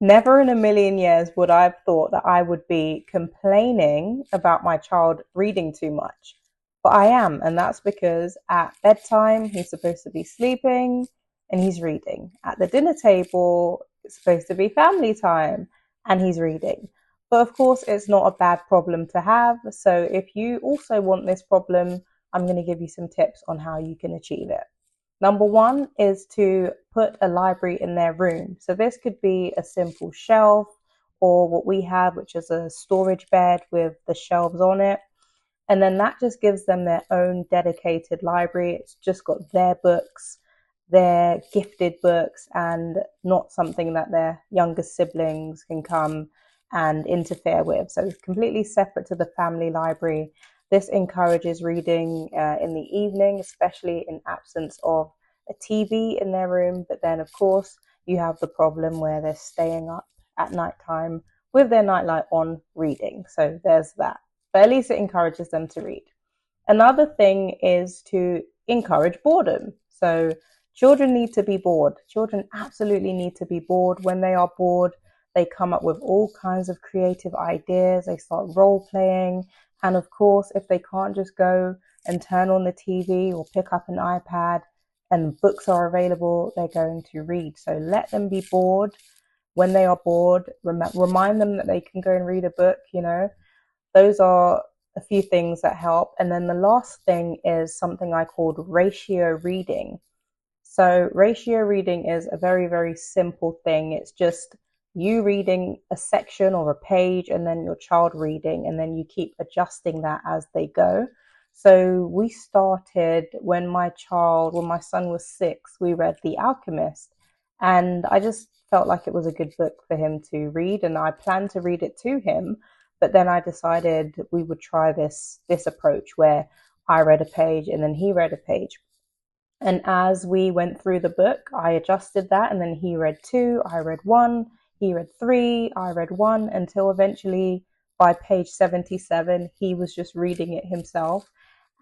Never in a million years would I have thought that I would be complaining about my child reading too much. But I am, and that's because at bedtime, he's supposed to be sleeping and he's reading. At the dinner table, it's supposed to be family time and he's reading. But of course, it's not a bad problem to have. So if you also want this problem, I'm going to give you some tips on how you can achieve it. Number one is to put a library in their room. So this could be a simple shelf or what we have, which is a storage bed with the shelves on it. And then that just gives them their own dedicated library. It's just got their books, their gifted books, and not something that their younger siblings can come and interfere with. So it's completely separate to the family library. This encourages reading in the evening, especially in absence of a TV in their room. But then, of course, you have the problem where they're staying up at nighttime with their nightlight on reading. So there's that. But at least it encourages them to read. Another thing is to encourage boredom. So children need to be bored. Children absolutely need to be bored. When they are bored, they come up with all kinds of creative ideas. They start role playing. And of course, if they can't just go and turn on the TV or pick up an iPad and books are available, they're going to read. So let them be bored. When they are bored, remind them that they can go and read a book, Those are a few things that help. And then the last thing is something I called ratio reading. So ratio reading is a very, very simple thing. It's just you reading a section or a page and then your child reading, and then you keep adjusting that as they go. So we started when my son was 6, we read The Alchemist, and I just felt like it was a good book for him to read, and I planned to read it to him. But then I decided we would try this approach where I read a page and then he read a page. And as we went through the book, I adjusted that, and then he read 2, I read 1, he read 3, I read 1, until eventually by page 77, he was just reading it himself.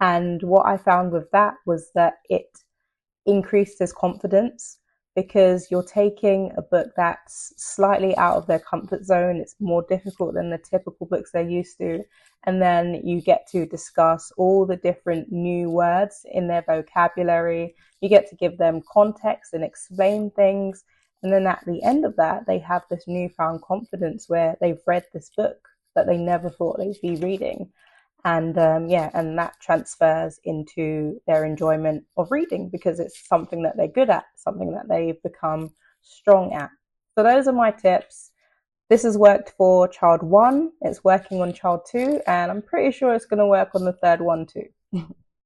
And what I found with that was that it increased his confidence, because you're taking a book that's slightly out of their comfort zone. It's more difficult than the typical books they're used to. And then you get to discuss all the different new words in their vocabulary. You get to give them context and explain things. And then at the end of that, they have this newfound confidence where they've read this book that they never thought they'd be reading. And and that transfers into their enjoyment of reading, because it's something that they're good at, something that they've become strong at. So those are my tips. This has worked for child 1, it's working on child 2, and I'm pretty sure it's going to work on the third one too.